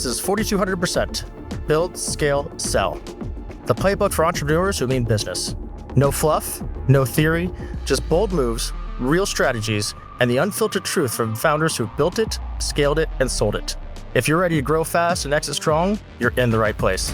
This is 4200%. Build, scale, sell. The playbook for entrepreneurs who mean business. No fluff, no theory, just bold moves, real strategies, and the unfiltered truth from founders who built it, scaled it, and sold it. If you're ready to grow fast and exit strong, you're in the right place.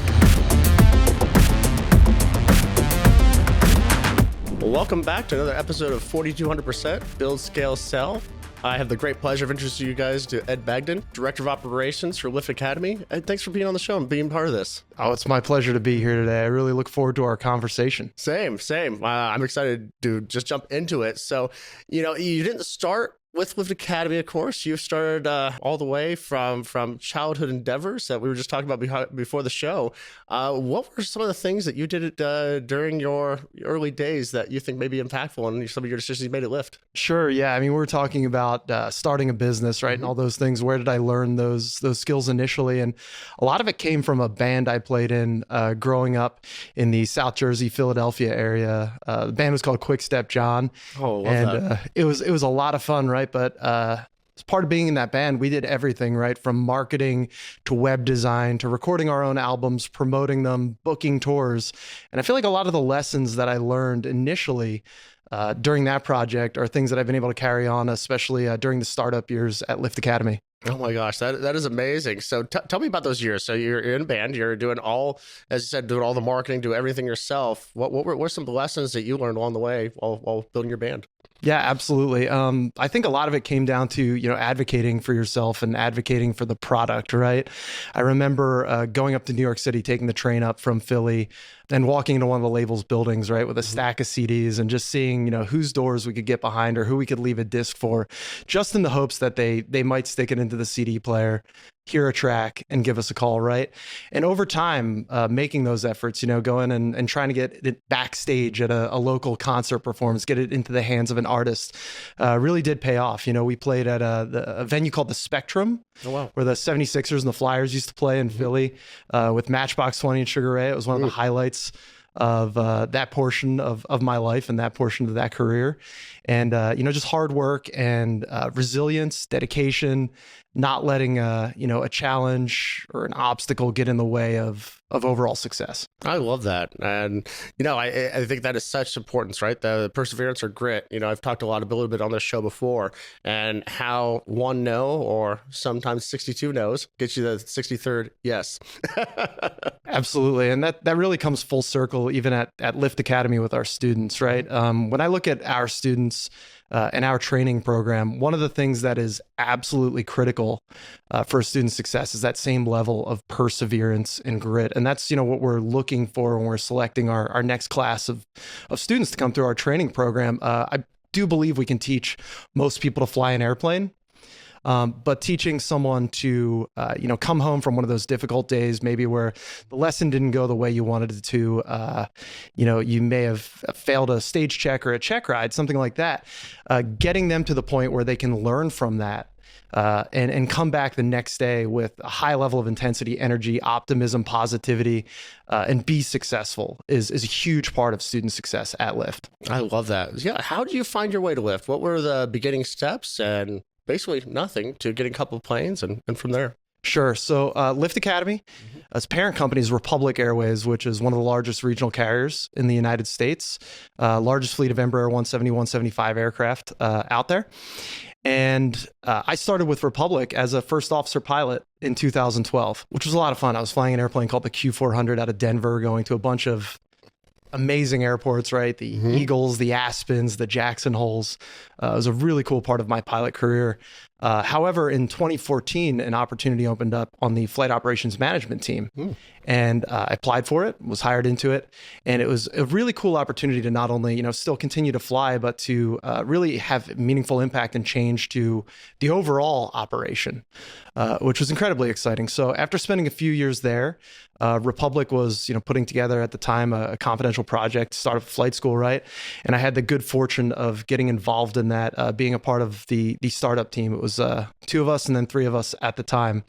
Welcome back to another episode of 4200% Build, Scale, Sell. I have the great pleasure of introducing you guys to Ed Bagden, Director of Operations for Lift Academy. Ed, thanks for being on the show and being part of this. Oh, it's my pleasure to be here today. I really look forward to our conversation. Same. I'm excited to just jump into it. So, you didn't start with Lift Academy, of course. You've started all the way from childhood endeavors that we were just talking about before the show. What were some of the things that you did during your early days that you think may be impactful and some of your decisions you made at Lyft? Sure. Yeah. I mean, we're talking about starting a business, right? Mm-hmm. And all those things. Where did I learn those skills initially? And a lot of it came from a band I played in growing up in the South Jersey, Philadelphia area. The band was called Quickstep John. Oh, love and that. It was a lot of fun, right? But as part of being in that band, we did everything, right? From marketing to web design to recording our own albums, promoting them, booking tours. And I feel like a lot of the lessons that I learned initially during that project are things that I've been able to carry on, especially during the startup years at Lift Academy. Oh my gosh, that is amazing. So tell me about those years. So you're in band, you're doing all, as you said, doing all the marketing, do everything yourself. What were some lessons that you learned along the way while building your band? Yeah, absolutely. I think a lot of it came down to, advocating for yourself and advocating for the product, right? I remember going up to New York City, taking the train up from Philly and walking into one of the labels buildings, right, with a stack of CDs and just seeing, whose doors we could get behind or who we could leave a disc for, just in the hopes that they might stick it into the CD player, hear a track and give us a call, right? And over time, making those efforts, going and trying to get it backstage at a local concert performance, get it into the hands of an artist, really did pay off. We played at a venue called the Spectrum, oh, wow, where the 76ers and the Flyers used to play in Philly with Matchbox 20 and Sugar Ray. It was one of the highlights of that portion of my life and that portion of that career. And, just hard work and resilience, dedication, not letting a challenge or an obstacle get in the way of overall success. I love that. And, I think that is such importance, right? The perseverance or grit. I've talked a little bit on this show before, and how one no, or sometimes 62 no's, gets you the 63rd yes. Absolutely. And that really comes full circle even at Lift Academy with our students, right? When I look at our students and our training program, one of the things that is absolutely critical for student success is that same level of perseverance and grit. And that's, what we're looking for when we're selecting our next class of students to come through our training program. I do believe we can teach most people to fly an airplane. But teaching someone to, come home from one of those difficult days, maybe where the lesson didn't go the way you wanted it to, you may have failed a stage check or a check ride, something like that, getting them to the point where they can learn from that. And come back the next day with a high level of intensity, energy, optimism, positivity, and be successful is a huge part of student success at Lyft. I love that. Yeah. How did you find your way to Lyft? What were the beginning steps? And basically nothing to getting a couple of planes and from there. Sure. So Lift Academy, its parent company is Republic Airways, which is one of the largest regional carriers in the United States, largest fleet of Embraer 170, 175 aircraft out there. And I started with Republic as a first officer pilot in 2012, which was a lot of fun. I was flying an airplane called the Q400 out of Denver, going to a bunch of amazing airports, right? The Eagles, the Aspens, the Jackson Holes. It was a really cool part of my pilot career. However, in 2014, an opportunity opened up on the flight operations management team. And I applied for it, was hired into it. And it was a really cool opportunity to not only, still continue to fly, but to really have meaningful impact and change to the overall operation, which was incredibly exciting. So after spending a few years there, Republic was, putting together at the time a confidential project, startup flight school, right? And I had the good fortune of getting involved in that, being a part of the startup team. It was 2 of us and then 3 of us at the time,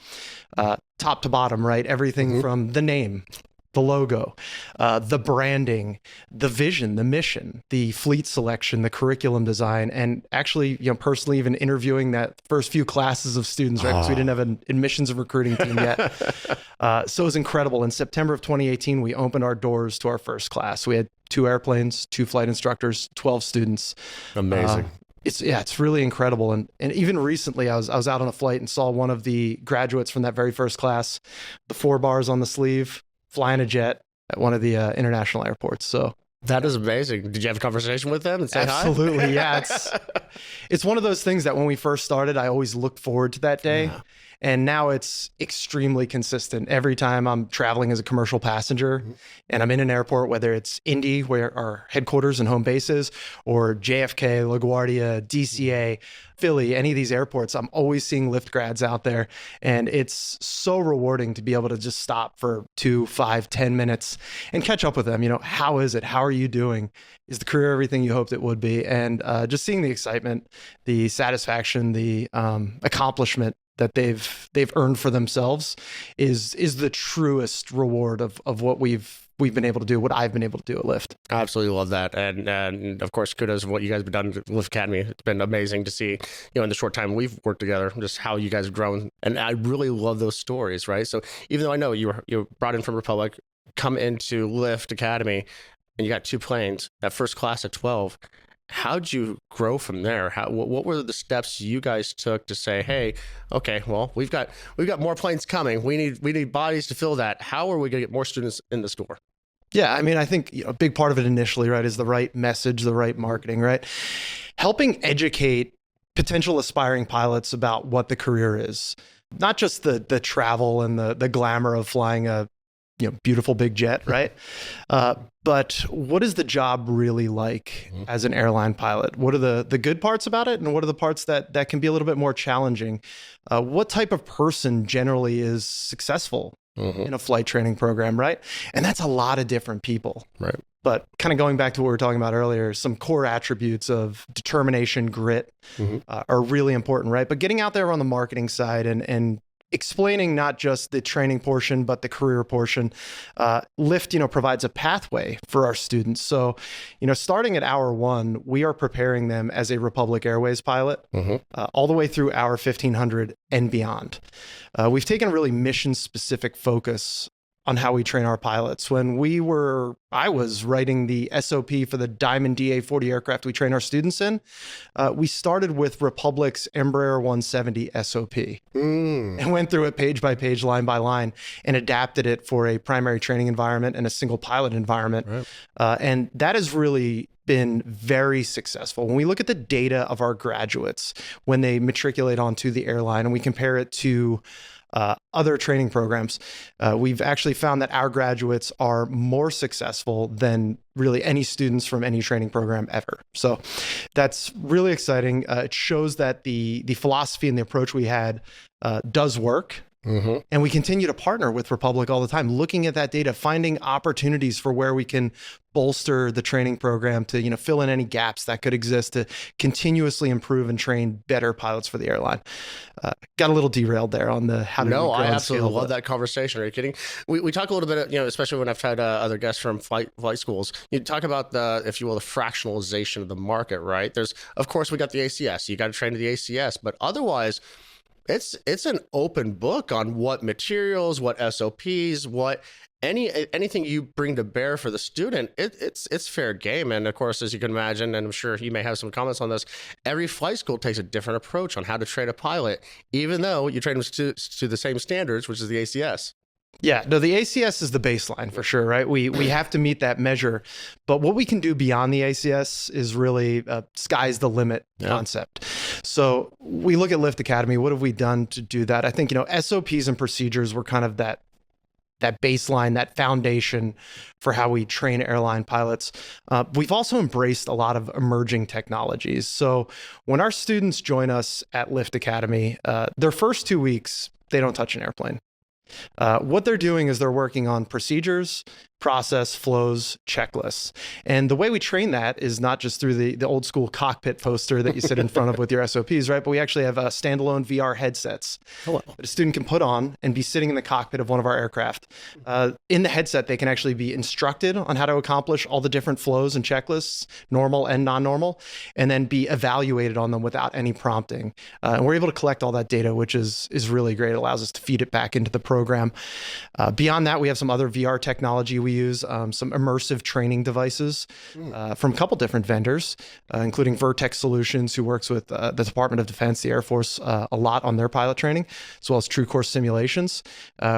top to bottom, right? Everything from the name, the logo, the branding, the vision, the mission, the fleet selection, the curriculum design, and actually, personally even interviewing that first few classes of students, right? Because we didn't have an admissions and recruiting team yet. So it was incredible. In September of 2018, we opened our doors to our first class. We had 2 airplanes, 2 flight instructors, 12 students. Amazing. It's really incredible. And even recently I was out on a flight and saw one of the graduates from that very first class, the 4 bars on the sleeve, flying a jet at one of the international airports. So that is amazing. Did you have a conversation with them and say absolutely, hi? Yeah. It's one of those things that when we first started, I always looked forward to that day. Yeah. And now it's extremely consistent. Every time I'm traveling as a commercial passenger and I'm in an airport, whether it's Indy, where our headquarters and home base is, or JFK, LaGuardia, DCA, Philly, any of these airports, I'm always seeing Lyft grads out there. And it's so rewarding to be able to just stop for 2, 5, 10 minutes and catch up with them. How is it? How are you doing? Is the career everything you hoped it would be? And just seeing the excitement, the satisfaction, the accomplishment that they've earned for themselves is the truest reward of what we've been able to do, what I've been able to do at Lyft. I absolutely love that. And of course, kudos to what you guys have done at Lyft Academy. It's been amazing to see, in the short time we've worked together, just how you guys have grown. And I really love those stories, right? So even though I know you were brought in from Republic, come into Lyft Academy, and you got 2 planes, that first class at 12, how'd you grow from there? What were the steps you guys took to say, hey, okay, well, we've got more planes coming. We need bodies to fill that. How are we going to get more students in the store? Yeah, I think a big part of it initially, right, is the right message, the right marketing, right? Helping educate potential aspiring pilots about what the career is, not just the travel and the glamour of flying a beautiful big jet, right? But what is the job really like as an airline pilot? What are the good parts about it? And what are the parts that can be a little bit more challenging? What type of person generally is successful in a flight training program, right? And that's a lot of different people. Right. But kind of going back to what we were talking about earlier, some core attributes of determination, grit are really important, right? But getting out there on the marketing side and explaining not just the training portion, but the career portion. Lyft, provides a pathway for our students. So, starting at hour 1, we are preparing them as a Republic Airways pilot, all the way through hour 1500 and beyond. We've taken a really mission-specific focus on how we train our pilots. When I was writing the SOP for the Diamond DA-40 aircraft we train our students in, we started with Republic's Embraer 170 SOP and went through it page by page, line by line, and adapted it for a primary training environment and a single pilot environment. Right. And that has really been very successful. When we look at the data of our graduates, when they matriculate onto the airline and we compare it to other training programs, we've actually found that our graduates are more successful than really any students from any training program ever. So that's really exciting. It shows that the philosophy and the approach we had does work. And we continue to partner with Republic all the time, looking at that data, finding opportunities for where we can bolster the training program to, fill in any gaps that could exist to continuously improve and train better pilots for the airline. Got a little derailed there on the how to No, I absolutely love that conversation. Are you kidding? We talk a little bit, especially when I've had other guests from flight schools. You talk about the fractionalization of the market, right? Of course, we got the ACS. You got to train to the ACS, but otherwise, it's an open book on what materials, what SOPs, what anything you bring to bear for the student. It's fair game. And of course, as you can imagine, and I'm sure you may have some comments on this, every flight school takes a different approach on how to train a pilot, even though you train them to the same standards, which is the ACS. Yeah, no, the ACS is the baseline for sure, right? We have to meet that measure, but what we can do beyond the ACS is really sky's the limit concept. So we look at Lyft Academy. What have we done to do that? I think, SOPs and procedures were kind of that baseline, that foundation for how we train airline pilots. We've also embraced a lot of emerging technologies. So when our students join us at Lyft Academy, their first 2 weeks, they don't touch an airplane. What they're doing is they're working on procedures process, flows, checklists. And the way we train that is not just through the old school cockpit poster that you sit in front of with your SOPs, right? But we actually have standalone VR headsets that a student can put on and be sitting in the cockpit of one of our aircraft. In the headset, they can actually be instructed on how to accomplish all the different flows and checklists, normal and non-normal, and then be evaluated on them without any prompting. And we're able to collect all that data, which is really great. It allows us to feed it back into the program. Beyond that, we have some other VR technology we use, some immersive training devices from a couple different vendors, including Vertex Solutions, who works with the Department of Defense, the Air Force, a lot on their pilot training, as well as True Course simulations.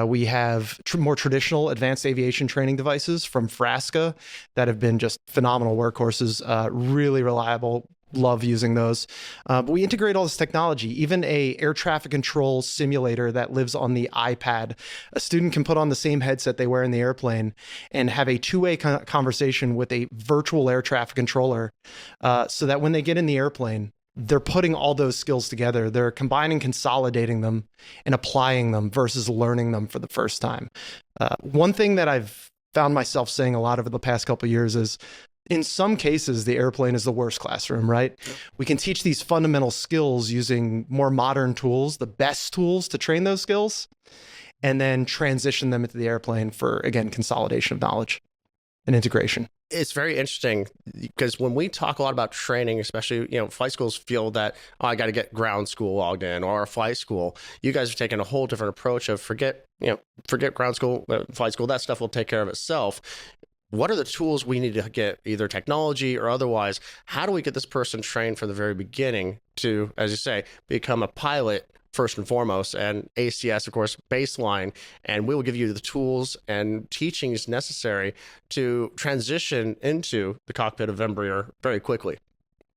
We have more traditional advanced aviation training devices from Frasca that have been just phenomenal workhorses, really reliable. Love using those. But we integrate all this technology, even a air traffic control simulator that lives on the iPad. A student can put on the same headset they wear in the airplane and have a two-way conversation with a virtual air traffic controller, so that when they get in the airplane, they're putting all those skills together. They're combining, consolidating them, and applying them versus learning them for the first time. One thing that I've found myself saying a lot over the past couple of years is, in some cases, the airplane is the worst classroom, right? We can teach these fundamental skills using more modern tools, the best tools to train those skills, and then transition them into the airplane for, again, consolidation of knowledge and integration. It's very interesting because when we talk a lot about training, especially, flight schools feel that, I got to get ground school logged in or a flight school. You guys are taking a whole different approach of forget ground school, flight school, that stuff will take care of itself. What are the tools we need to get, either technology or otherwise? How do we get this person trained from the very beginning to, as you say, become a pilot first and foremost, and ACS, of course, baseline, and we will give you the tools and teachings necessary to transition into the cockpit of Embraer very quickly.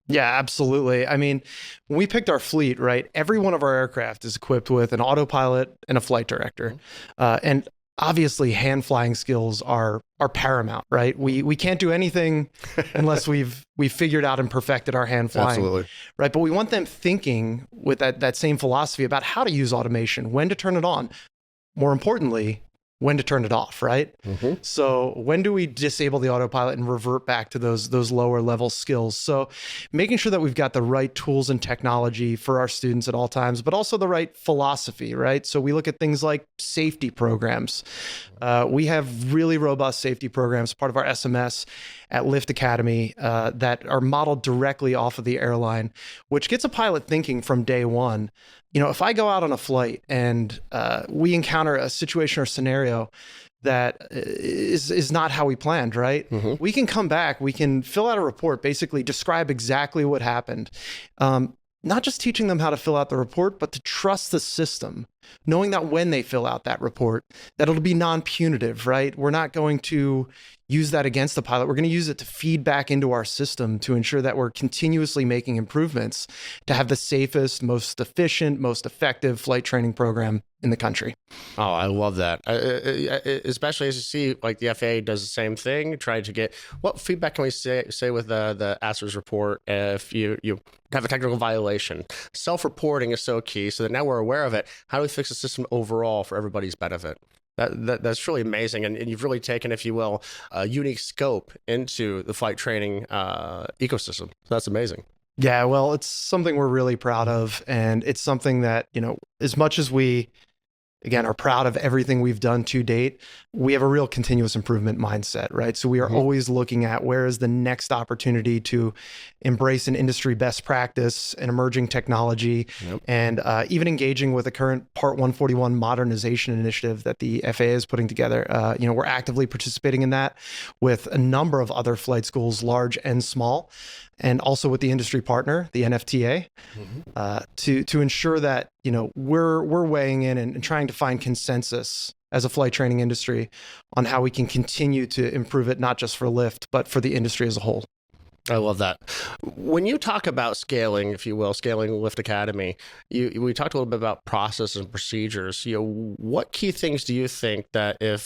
Yeah, absolutely. I mean, when we picked our fleet, right, every one of our aircraft is equipped with an autopilot and a flight director. And obviously, hand flying skills are paramount, right? We can't do anything unless we've figured out and perfected our hand flying. Absolutely. Right. But we want them thinking with that same philosophy about how to use automation, when to turn it on. More importantly, when to turn it off, right? So when do we disable the autopilot and revert back to those lower level skills? So making sure that we've got the right tools and technology for our students at all times, but also the right philosophy, right? So we look at things like safety programs. We have really robust safety programs, part of our SMS at Lift Academy, that are modeled directly off of the airline, which gets a pilot thinking from day one. If I go out on a flight and we encounter a situation or scenario that is not how we planned, right? We can come back, we can fill out a report, basically describe exactly what happened. Not just teaching them how to fill out the report, but to trust the system, knowing that when they fill out that report, that it'll be non-punitive, right? We're not going to use that against the pilot. We're going to use it to feed back into our system to ensure that we're continuously making improvements to have the safest, most efficient, most effective flight training program in the country. Oh, I love that. Especially as you see, like the FAA does the same thing, trying to get, what feedback can we say with the ASR's report if you have a technical violation? Self-reporting is so key, so that now we're aware of it. How do we fix the system overall for everybody's benefit? That's really amazing. And you've really taken, if you will, a unique scope into the flight training ecosystem. So that's amazing. Yeah, well, it's something we're really proud of. And it's something that, as much as we, again, are proud of everything we've done to date, we have a real continuous improvement mindset, right? So we are always looking at where is the next opportunity to embrace an industry best practice, an emerging technology, and even engaging with the current Part 141 modernization initiative that the FAA is putting together. We're actively participating in that with a number of other flight schools, large and small, and also with the industry partner, the NFTA, to ensure that we're weighing in and trying to find consensus as a flight training industry on how we can continue to improve it, not just for Lyft, but for the industry as a whole. I love that. When you talk about scaling, if you will, scaling Lyft Academy, we talked a little bit about process and procedures. What key things do you think that if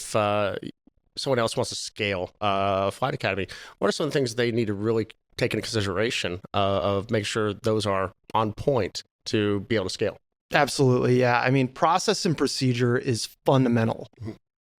someone else wants to scale Flight Academy, what are some of the things they need to really take into consideration of make sure those are on point to be able to scale? Absolutely. Yeah. I mean, process and procedure is fundamental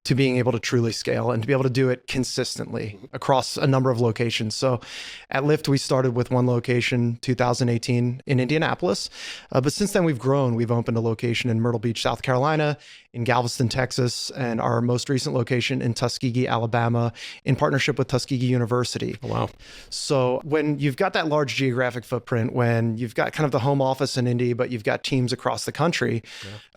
to being able to truly scale and to be able to do it consistently across a number of locations. So at Lyft, we started with one location, 2018 in Indianapolis. But since then we've grown. We've opened a location in Myrtle Beach, South Carolina, in Galveston, Texas, and our most recent location in Tuskegee, Alabama, in partnership with Tuskegee University. Oh, wow. So when you've got that large geographic footprint, when you've got kind of the home office in Indy, but you've got teams across the country,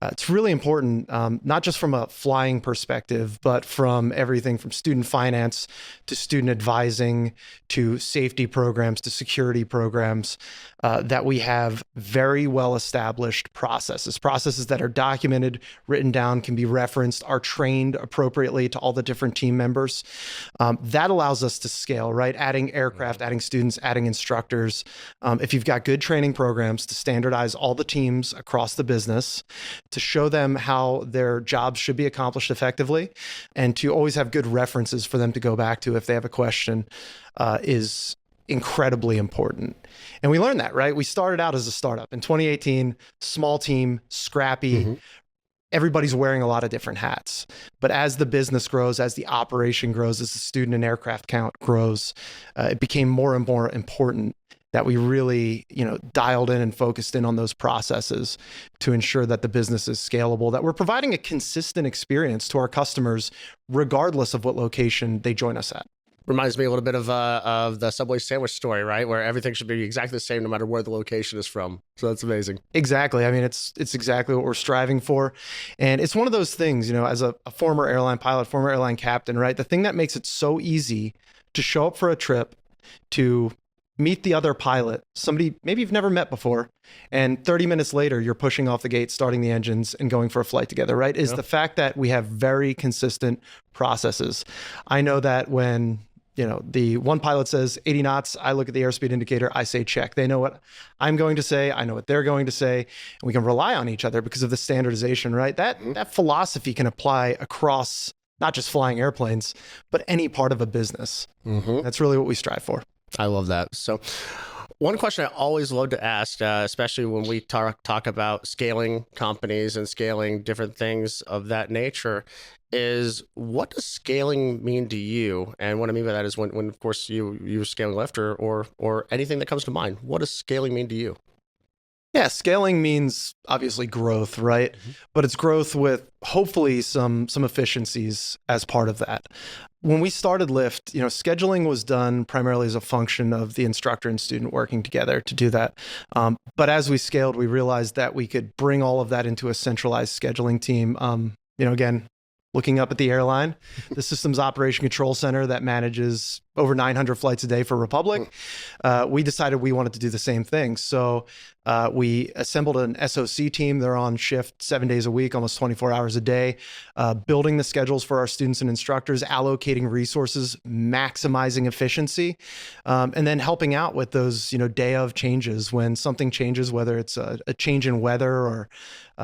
it's really important, not just from a flying perspective, but from everything from student finance to student advising to safety programs to security programs, that we have very well established processes that are documented, written down, can be referenced, are trained appropriately to all the different team members. That allows us to scale, right? Adding aircraft, adding students, adding instructors. If you've got good training programs to standardize all the teams across the business, to show them how their jobs should be accomplished effectively, and to always have good references for them to go back to if they have a question, is incredibly important. And we learned that, right? We started out as a startup in 2018, small team, scrappy. Everybody's wearing a lot of different hats. But as the business grows, as the operation grows, as the student and aircraft count grows, it became more and more important that we really, dialed in and focused in on those processes to ensure that the business is scalable, that we're providing a consistent experience to our customers, regardless of what location they join us at. Reminds me a little bit of the Subway sandwich story, right? Where everything should be exactly the same no matter where the location is from. So that's amazing. Exactly. I mean, it's exactly what we're striving for. And it's one of those things, as a former airline pilot, former airline captain, right? The thing that makes it so easy to show up for a trip, to meet the other pilot, somebody maybe you've never met before, and 30 minutes later, you're pushing off the gate, starting the engines, and going for a flight together, right? Is the fact that we have very consistent processes. I know that when the one pilot says 80 knots, I look at the airspeed indicator, I say check. They know what I'm going to say, I know what they're going to say, and we can rely on each other because of the standardization, right? That philosophy can apply across not just flying airplanes, but any part of a business. That's really what we strive for. I love that. So one question I always love to ask, especially when we talk about scaling companies and scaling different things of that nature, is what does scaling mean to you? And what I mean by that is when of course, you're scaling Lyft or anything that comes to mind. What does scaling mean to you? Yeah, scaling means obviously growth, right? But it's growth with hopefully some efficiencies as part of that. When we started Lyft, scheduling was done primarily as a function of the instructor and student working together to do that. But as we scaled, we realized that we could bring all of that into a centralized scheduling team. Again, looking up at the airline, the Systems Operation Control Center that manages over 900 flights a day for Republic, we decided we wanted to do the same thing. So we assembled an SOC team. They're on shift 7 days a week, almost 24 hours a day, building the schedules for our students and instructors, allocating resources, maximizing efficiency, and then helping out with those, day of changes. When something changes, whether it's a change in weather or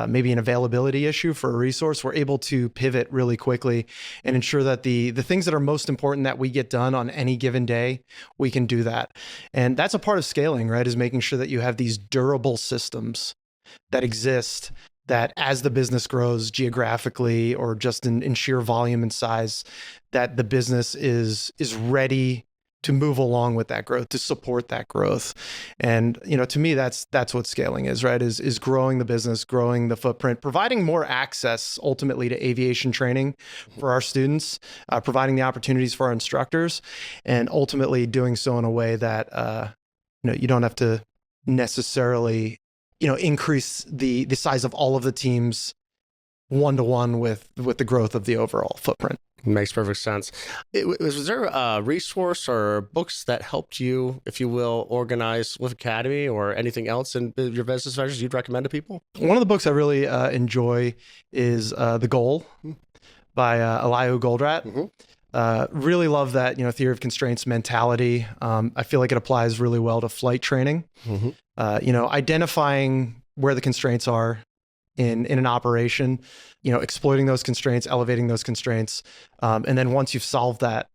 maybe an availability issue for a resource, we're able to pivot really quickly and ensure that the things that are most important that we get done on any given day, we can do that. And that's a part of scaling, right? Is making sure that you have these durable systems that exist, that as the business grows geographically or just in sheer volume and size, that the business is ready to move along with that growth, to support that growth. And, to me, that's what scaling is, right? Is growing the business, growing the footprint, providing more access ultimately to aviation training for our students, providing the opportunities for our instructors, and ultimately doing so in a way that, you don't have to necessarily, increase the size of all of the teams one-to-one with the growth of the overall footprint. Makes perfect sense. Was there a resource or books that helped you, if you will, organize Lyft Academy or anything else in your business ventures you'd recommend to people? One of the books I really enjoy is The Goal by Eliyahu Goldratt. Really love that, theory of constraints mentality. I feel like it applies really well to flight training. Identifying where the constraints are in an operation, exploiting those constraints, elevating those constraints. And then once you've solved that,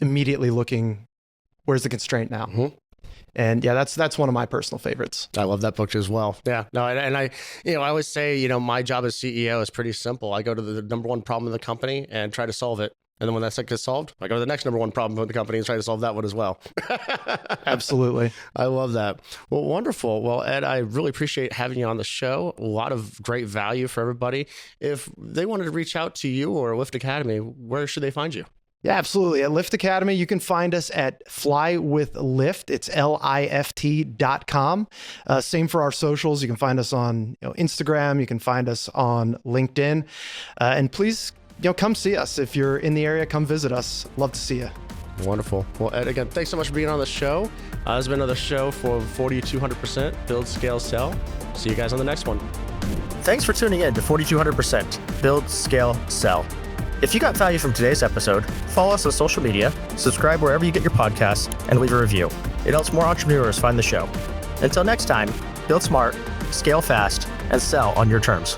immediately looking, where's the constraint now? And yeah, that's one of my personal favorites. I love that book as well. Yeah, no, and I, I always say, my job as CEO is pretty simple. I go to the number one problem in the company and try to solve it. And then when that gets solved, I go to the next number one problem with the company and try to solve that one as well. Absolutely. I love that. Well, wonderful. Well, Ed, I really appreciate having you on the show. A lot of great value for everybody. If they wanted to reach out to you or Lift Academy, where should they find you? Yeah, absolutely. At Lift Academy, you can find us at Fly with Lift. It's LIFT.com. Same for our socials. You can find us on Instagram. You can find us on LinkedIn. And please, come see us. If you're in the area, come visit us. Love to see you. Wonderful. Well, Ed, again, thanks so much for being on the show. This has been another show for 4200% Build, Scale, Sell. See you guys on the next one. Thanks for tuning in to 4200% Build, Scale, Sell. If you got value from today's episode, follow us on social media, subscribe wherever you get your podcasts, and leave a review. It helps more entrepreneurs find the show. Until next time, build smart, scale fast, and sell on your terms.